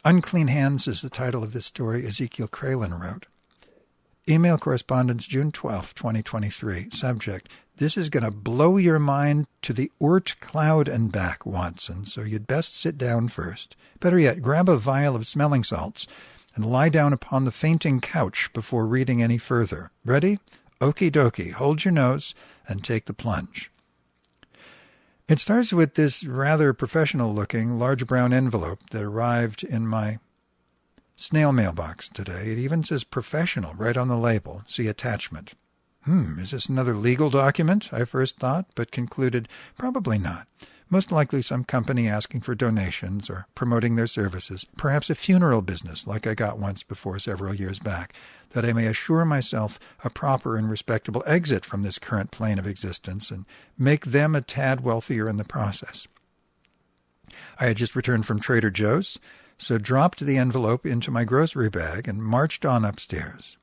Unclean Hands is the title of this story Ezekiel Kralin wrote. Email correspondence, June 12, 2023. Subject: This is going to blow your mind to the Oort cloud and back, Watson, so you'd best sit down first. Better yet, grab a vial of smelling salts and lie down upon the fainting couch before reading any further. Ready? Okie dokie. Hold your nose and take the plunge. It starts with this rather professional-looking large brown envelope that arrived in my snail mailbox today. It even says professional right on the label. See attachment. Is this another legal document? I first thought, but concluded probably not. Most likely some company asking for donations or promoting their services, perhaps a funeral business like I got once before several years back, that I may assure myself a proper and respectable exit from this current plane of existence and make them a tad wealthier in the process. I had just returned from Trader Joe's, so dropped the envelope into my grocery bag and marched on upstairs.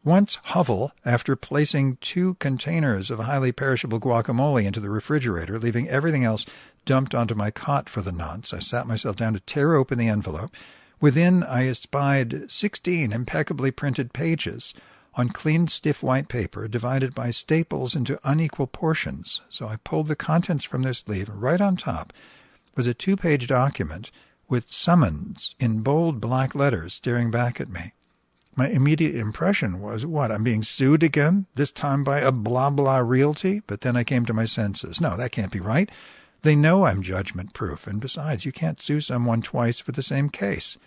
Once hovel, after placing 2 containers of highly perishable guacamole into the refrigerator, leaving everything else dumped onto my cot for the nonce, I sat myself down to tear open the envelope. Within, I espied 16 impeccably printed pages on clean, stiff white paper, divided by staples into unequal portions. So I pulled the contents from their sleeve. Right on top was a 2-page document with summons in bold black letters staring back at me. My immediate impression was, what, I'm being sued again, this time by a blah-blah realty? But then I came to my senses. No, that can't be right. They know I'm judgment-proof, and besides, you can't sue someone twice for the same case.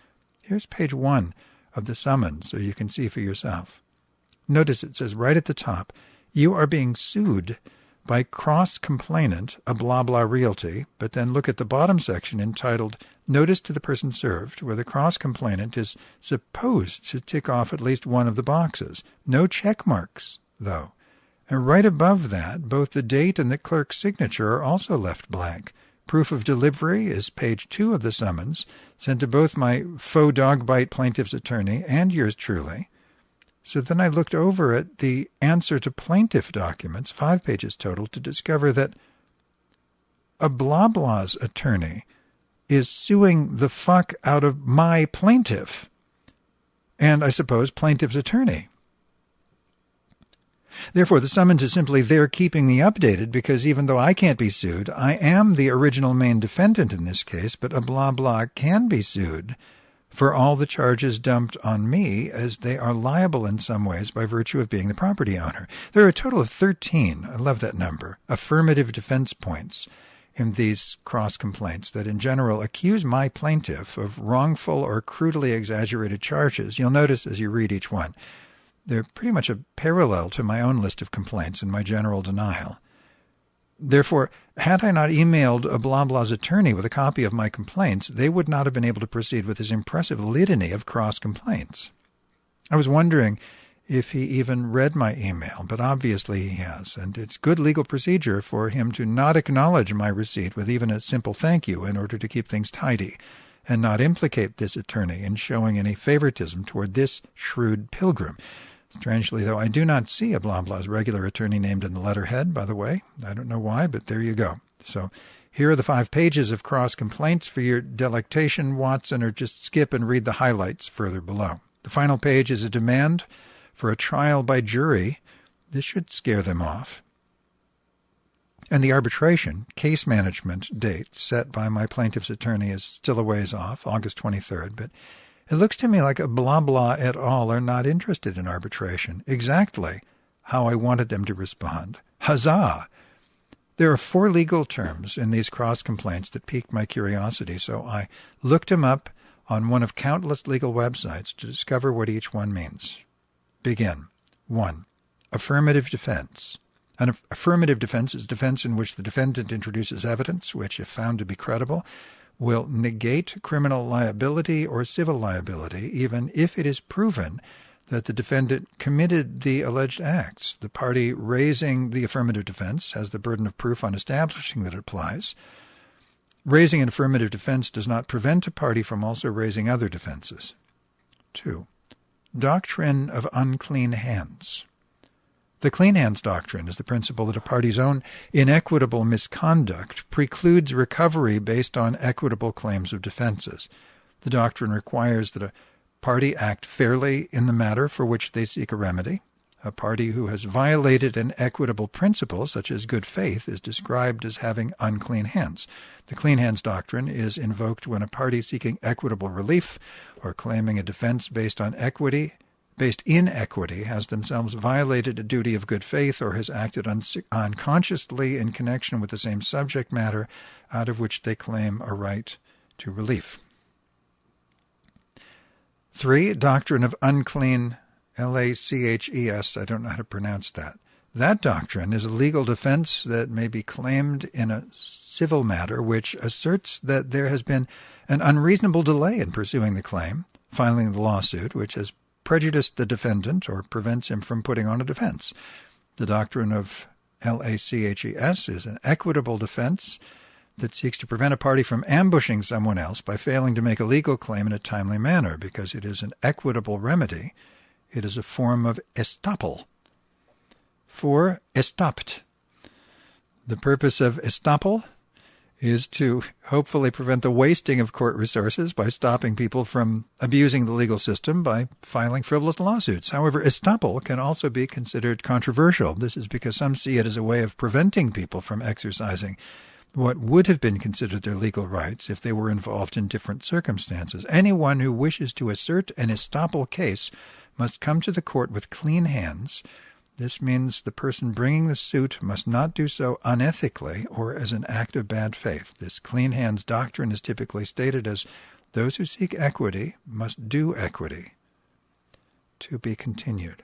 Here's page 1 of the summons, so you can see for yourself. Notice it says right at the top, you are being sued by cross-complainant, a blah-blah realty, but then look at the bottom section entitled Notice to the Person Served, where the cross-complainant is supposed to tick off at least one of the boxes. No check marks, though. And right above that, both the date and the clerk's signature are also left blank. Proof of delivery is page 2 of the summons, sent to both my faux dog bite plaintiff's attorney and yours truly. So then I looked over at the answer to plaintiff documents, 5 pages total, to discover that a blah-blah's attorney is suing the fuck out of my plaintiff, and I suppose plaintiff's attorney. Therefore, the summons is simply there keeping me updated, because even though I can't be sued, I am the original main defendant in this case, but a blah-blah can be sued for all the charges dumped on me, as they are liable in some ways by virtue of being the property owner. There are a total of 13, I love that number, affirmative defense points in these cross-complaints that in general accuse my plaintiff of wrongful or crudely exaggerated charges. You'll notice as you read each one, they're pretty much a parallel to my own list of complaints and my general denial. Therefore, had I not emailed a blah-blah's attorney with a copy of my complaints, they would not have been able to proceed with this impressive litany of cross-complaints. I was wondering if he even read my email, but obviously he has, and it's good legal procedure for him to not acknowledge my receipt with even a simple thank you in order to keep things tidy, and not implicate this attorney in showing any favoritism toward this shrewd pilgrim. Strangely, though, I do not see a blah-blah's regular attorney named in the letterhead, by the way. I don't know why, but there you go. So here are the 5 pages of cross-complaints for your delectation, Watson, or just skip and read the highlights further below. The final page is a demand for a trial by jury. This should scare them off. And the arbitration, case management date set by my plaintiff's attorney is still a ways off, August 23rd, but it looks to me like a blah-blah et al. Are not interested in arbitration, exactly how I wanted them to respond. Huzzah! There are 4 legal terms in these cross-complaints that piqued my curiosity, so I looked them up on one of countless legal websites to discover what each one means. Begin. 1. Affirmative defense. An affirmative defense is defense in which the defendant introduces evidence which, if found to be credible, will negate criminal liability or civil liability, even if it is proven that the defendant committed the alleged acts. The party raising the affirmative defense has the burden of proof on establishing that it applies. Raising an affirmative defense does not prevent a party from also raising other defenses. 2. Doctrine of unclean hands. The clean hands doctrine is the principle that a party's own inequitable misconduct precludes recovery based on equitable claims of defenses. The doctrine requires that a party act fairly in the matter for which they seek a remedy. A party who has violated an equitable principle, such as good faith, is described as having unclean hands. The clean hands doctrine is invoked when a party seeking equitable relief or claiming a defense based in equity has themselves violated a duty of good faith or has acted unconsciously in connection with the same subject matter out of which they claim a right to relief. 3. Doctrine of unclean, L-A-C-H-E-S, I don't know how to pronounce that. That doctrine is a legal defense that may be claimed in a civil matter which asserts that there has been an unreasonable delay in pursuing the claim, filing the lawsuit, which has prejudiced the defendant or prevents him from putting on a defense. The doctrine of L-A-C-H-E-S is an equitable defense that seeks to prevent a party from ambushing someone else by failing to make a legal claim in a timely manner. Because it is an equitable remedy, it is a form of estoppel. 4. Estopped. The purpose of estoppel is to hopefully prevent the wasting of court resources by stopping people from abusing the legal system by filing frivolous lawsuits. However, estoppel can also be considered controversial. This is because some see it as a way of preventing people from exercising what would have been considered their legal rights if they were involved in different circumstances. Anyone who wishes to assert an estoppel case must come to the court with clean hands. This means the person bringing the suit must not do so unethically or as an act of bad faith. This clean hands doctrine is typically stated as those who seek equity must do equity. To be continued.